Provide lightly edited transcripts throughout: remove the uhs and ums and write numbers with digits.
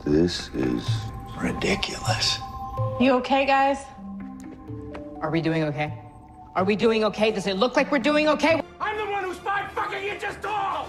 This is ridiculous. You okay, guys? Are we doing okay? Are we doing okay? Does it look like we're doing okay? I'm the one who's 5 fucking inches tall!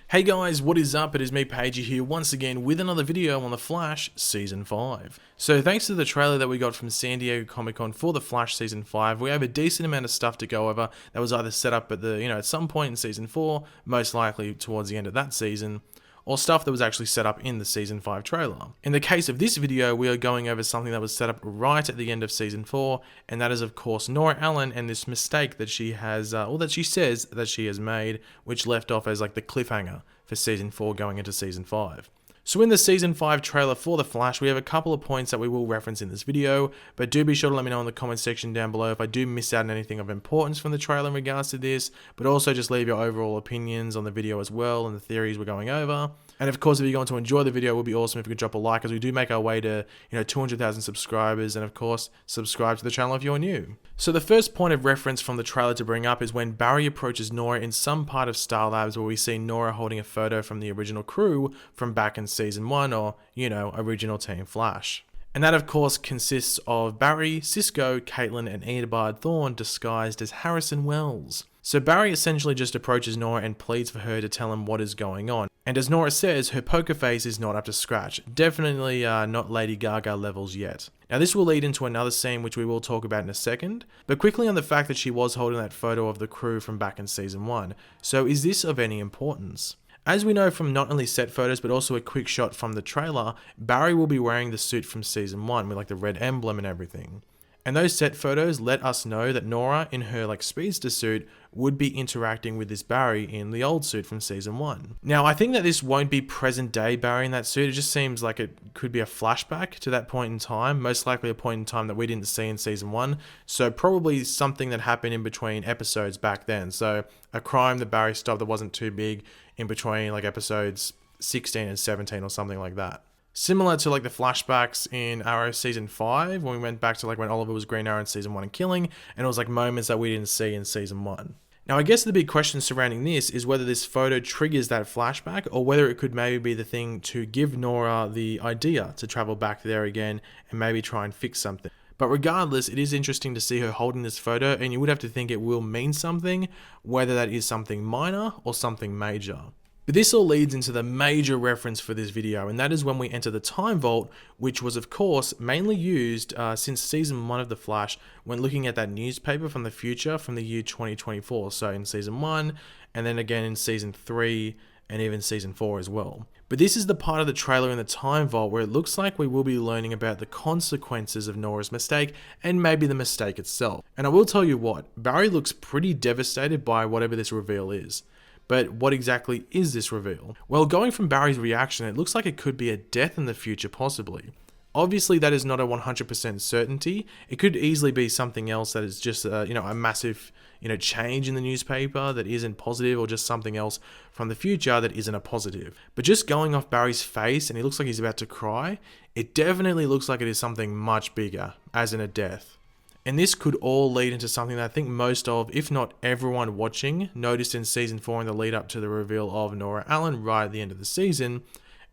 Hey guys, what is up? It is me, Pagey, here once again with another video on The Flash Season 5. So thanks to the trailer that we got from San Diego Comic-Con for The Flash Season 5, we have a decent amount of stuff to go over that was either set up at at some point in Season 4, most likely towards the end of that season, or stuff that was actually set up in the Season 5 trailer. In the case of this video, we are going over something that was set up right at the end of Season 4, and that is of course Nora Allen and this mistake that she has, or that she says that she has made, which left off as like the cliffhanger for Season 4 going into Season 5. So in the Season 5 trailer for The Flash, we have a couple of points that we will reference in this video, but do be sure to let me know in the comment section down below if I do miss out on anything of importance from the trailer in regards to this, but also just leave your overall opinions on the video as well and the theories we're going over. And of course, if you're going to enjoy the video, it would be awesome if you could drop a like as we do make our way to 200,000 subscribers, and of course, subscribe to the channel if you're new. So the first point of reference from the trailer to bring up is when Barry approaches Nora in some part of Star Labs where we see Nora holding a photo from the original crew from back in Season 1, or, original Team Flash. And that of course consists of Barry, Cisco, Caitlin, and Eobard Thawne disguised as Harrison Wells. So Barry essentially just approaches Nora and pleads for her to tell him what is going on. And as Nora says, her poker face is not up to scratch. Definitely not Lady Gaga levels yet. Now this will lead into another scene which we will talk about in a second, but quickly on the fact that she was holding that photo of the crew from back in Season 1. So is this of any importance? As we know from not only set photos but also a quick shot from the trailer, Barry will be wearing the suit from Season 1 with like the red emblem and everything. And those set photos let us know that Nora in her speedster suit would be interacting with this Barry in the old suit from Season 1. Now I think that this won't be present day Barry in that suit, it just seems like it could be a flashback to that point in time, most likely a point in time that we didn't see in Season 1, so probably something that happened in between episodes back then, so a crime that Barry stopped that wasn't too big in between episodes 16 and 17 or something like that. Similar to the flashbacks in Arrow Season 5, when we went back to when Oliver was Green Arrow in Season 1 and killing, and it was moments that we didn't see in Season 1. Now I guess the big question surrounding this is whether this photo triggers that flashback, or whether it could maybe be the thing to give Nora the idea to travel back there again and maybe try and fix something. But regardless, it is interesting to see her holding this photo, and you would have to think it will mean something, whether that is something minor or something major. But this all leads into the major reference for this video, and that is when we enter the Time Vault, which was of course mainly used since Season 1 of The Flash when looking at that newspaper from the future from the year 2024, so in Season 1, and then again in Season 3, and even Season 4 as well. But this is the part of the trailer in the Time Vault where it looks like we will be learning about the consequences of Nora's mistake, and maybe the mistake itself. And I will tell you what, Barry looks pretty devastated by whatever this reveal is. But what exactly is this reveal? Well, going from Barry's reaction, it looks like it could be a death in the future possibly. Obviously that is not a 100% certainty. It could easily be something else that is just a massive change in the newspaper that isn't positive, or just something else from the future that isn't a positive. But just going off Barry's face, and he looks like he's about to cry, it definitely looks like it is something much bigger, as in a death. And this could all lead into something that I think most of, if not everyone watching, noticed in Season 4 in the lead up to the reveal of Nora Allen right at the end of the season.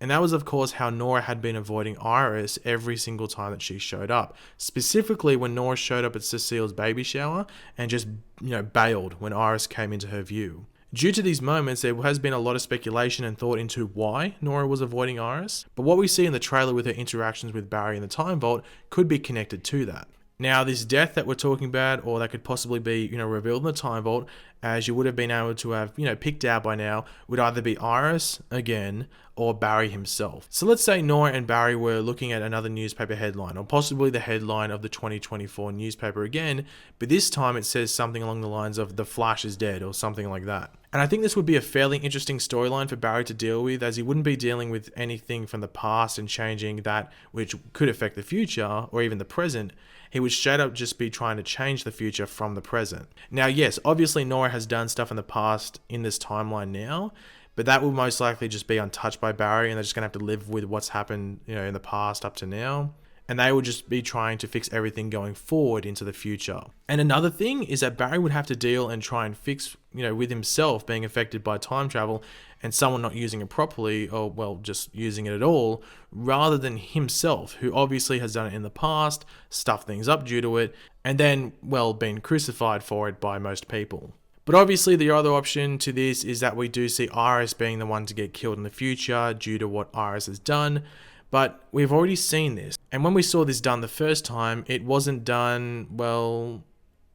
And that was of course how Nora had been avoiding Iris every single time that she showed up. Specifically when Nora showed up at Cecile's baby shower and just, bailed when Iris came into her view. Due to these moments, there has been a lot of speculation and thought into why Nora was avoiding Iris. But what we see in the trailer with her interactions with Barry in the Time Vault could be connected to that. Now, this death that we're talking about, or that could possibly be, revealed in the Time Vault, as you would have been able to have, picked out by now, would either be Iris again, or Barry himself. So let's say Nora and Barry were looking at another newspaper headline, or possibly the headline of the 2024 newspaper again, but this time it says something along the lines of "The Flash is dead," or something like that. And I think this would be a fairly interesting storyline for Barry to deal with, as he wouldn't be dealing with anything from the past and changing that which could affect the future, or even the present. He would straight up just be trying to change the future from the present. Now, yes, obviously Nora has done stuff in the past in this timeline now, but that will most likely just be untouched by Barry, and they're just going to have to live with what's happened, in the past up to now. and they would just be trying to fix everything going forward into the future. And another thing is that Barry would have to deal and try and fix, with himself being affected by time travel and someone not using it properly, or well, just using it at all, rather than himself, who obviously has done it in the past, stuffed things up due to it, and then, well, been crucified for it by most people. But obviously the other option to this is that we do see Iris being the one to get killed in the future due to what Iris has done, but we've already seen this. And when we saw this done the first time, it wasn't done, well,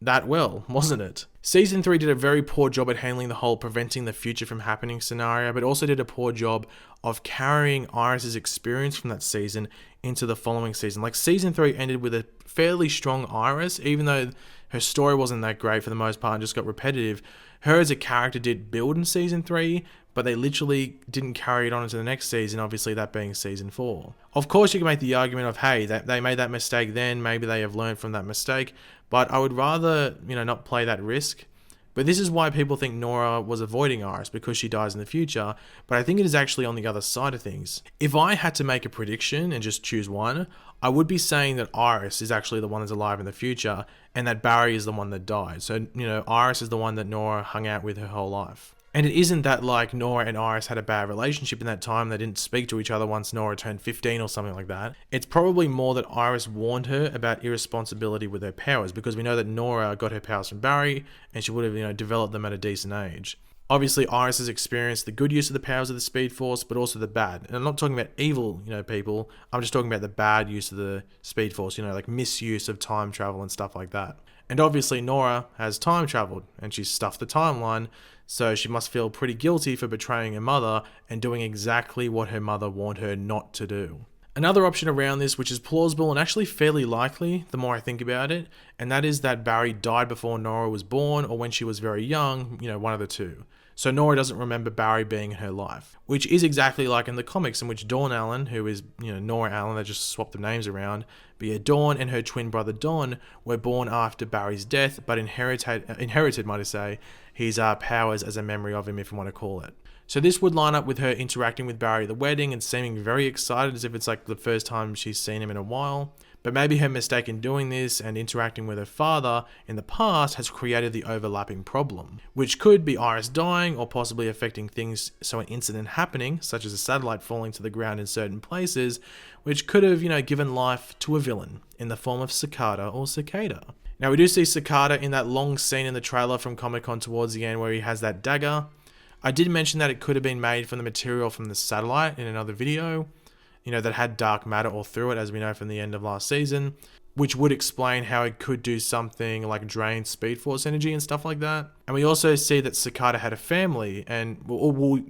that well, wasn't it? Season 3 did a very poor job at handling the whole preventing the future from happening scenario, but also did a poor job of carrying Iris's experience from that season into the following season. Like, season 3 ended with a fairly strong Iris, even though her story wasn't that great for the most part and just got repetitive. Her as a character did build in season 3, but they literally didn't carry it on into the next season, obviously that being season 4. Of course, you can make the argument of, hey, that they made that mistake then, maybe they have learned from that mistake, but I would rather, not play that risk. But this is why people think Nora was avoiding Iris, because she dies in the future, but I think it is actually on the other side of things. If I had to make a prediction and just choose one, I would be saying that Iris is actually the one that's alive in the future, and that Barry is the one that died. So, Iris is the one that Nora hung out with her whole life. And it isn't that like Nora and Iris had a bad relationship in that time, they didn't speak to each other once Nora turned 15 or something like that. It's probably more that Iris warned her about irresponsibility with her powers, because we know that Nora got her powers from Barry, and she would have, developed them at a decent age. Obviously, Iris has experienced the good use of the powers of the Speed Force, but also the bad. And I'm not talking about evil, people. I'm just talking about the bad use of the Speed Force, like misuse of time travel and stuff like that. And obviously, Nora has time traveled, and she's stuffed the timeline, so she must feel pretty guilty for betraying her mother and doing exactly what her mother warned her not to do. Another option around this, which is plausible and actually fairly likely the more I think about it, and that is that Barry died before Nora was born, or when she was very young, one of the two. So Nora doesn't remember Barry being in her life, which is exactly like in the comics, in which Dawn Allen, who is, Nora Allen, they just swapped the names around, but yeah, Dawn and her twin brother Don were born after Barry's death, but inherited, might I say, his powers as a memory of him, if you want to call it. So this would line up with her interacting with Barry at the wedding and seeming very excited, as if it's like the first time she's seen him in a while. But maybe her mistake in doing this and interacting with her father in the past has created the overlapping problem, which could be Iris dying or possibly affecting things, so an incident happening, such as a satellite falling to the ground in certain places, which could have, given life to a villain in the form of Cicada or Cicada. Now, we do see Cicada in that long scene in the trailer from Comic-Con towards the end where he has that dagger. I did mention that it could have been made from the material from the satellite in another video, that had dark matter all through it, as we know from the end of last season, which would explain how it could do something like drain Speed Force energy and stuff like that. And we also see that Cicada had a family, and,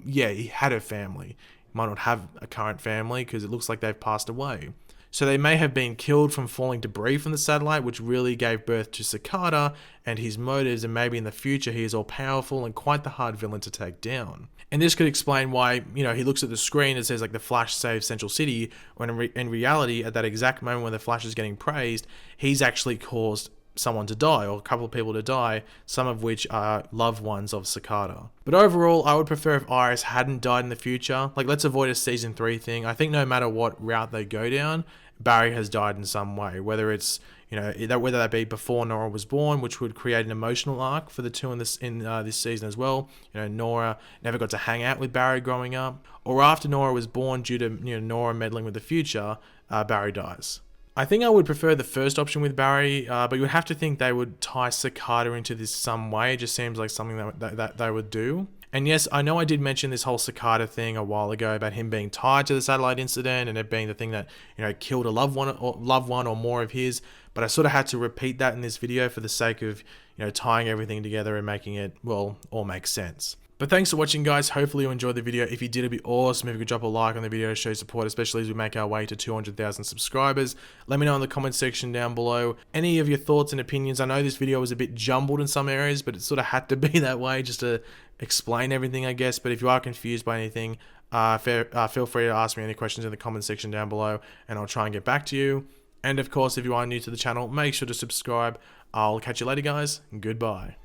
yeah, he had a family. He might not have a current family because it looks like they've passed away. So they may have been killed from falling debris from the satellite, which really gave birth to Cicada and his motives, and maybe in the future he is all powerful and quite the hard villain to take down. And this could explain why, he looks at the screen and says like the Flash saves Central City, when in reality, at that exact moment when the Flash is getting praised, he's actually caused someone to die, or a couple of people to die, some of which are loved ones of Cicada. But overall, I would prefer if Iris hadn't died in the future. Like, let's avoid a season 3 thing. I think no matter what route they go down, Barry has died in some way, whether it's, whether that be before Nora was born, which would create an emotional arc for the two in this season as well. Nora never got to hang out with Barry growing up, or after Nora was born due to Nora meddling with the future, Barry dies. I think I would prefer the first option with Barry, but you would have to think they would tie Cicada into this some way. It just seems like something that they would do. And yes, I know I did mention this whole Cicada thing a while ago about him being tied to the satellite incident and it being the thing that, killed a loved one or more of his, but I sort of had to repeat that in this video for the sake of, tying everything together and making it, well, all make sense. But thanks for watching, guys. Hopefully you enjoyed the video. If you did, it'd be awesome if you could drop a like on the video to show support, especially as we make our way to 200,000 subscribers. Let me know in the comment section down below any of your thoughts and opinions. I know this video was a bit jumbled in some areas, but it sort of had to be that way just to explain everything, I guess. But if you are confused by anything, feel free to ask me any questions in the comment section down below, and I'll try and get back to you. And of course, if you are new to the channel, make sure to subscribe. I'll catch you later, guys. Goodbye.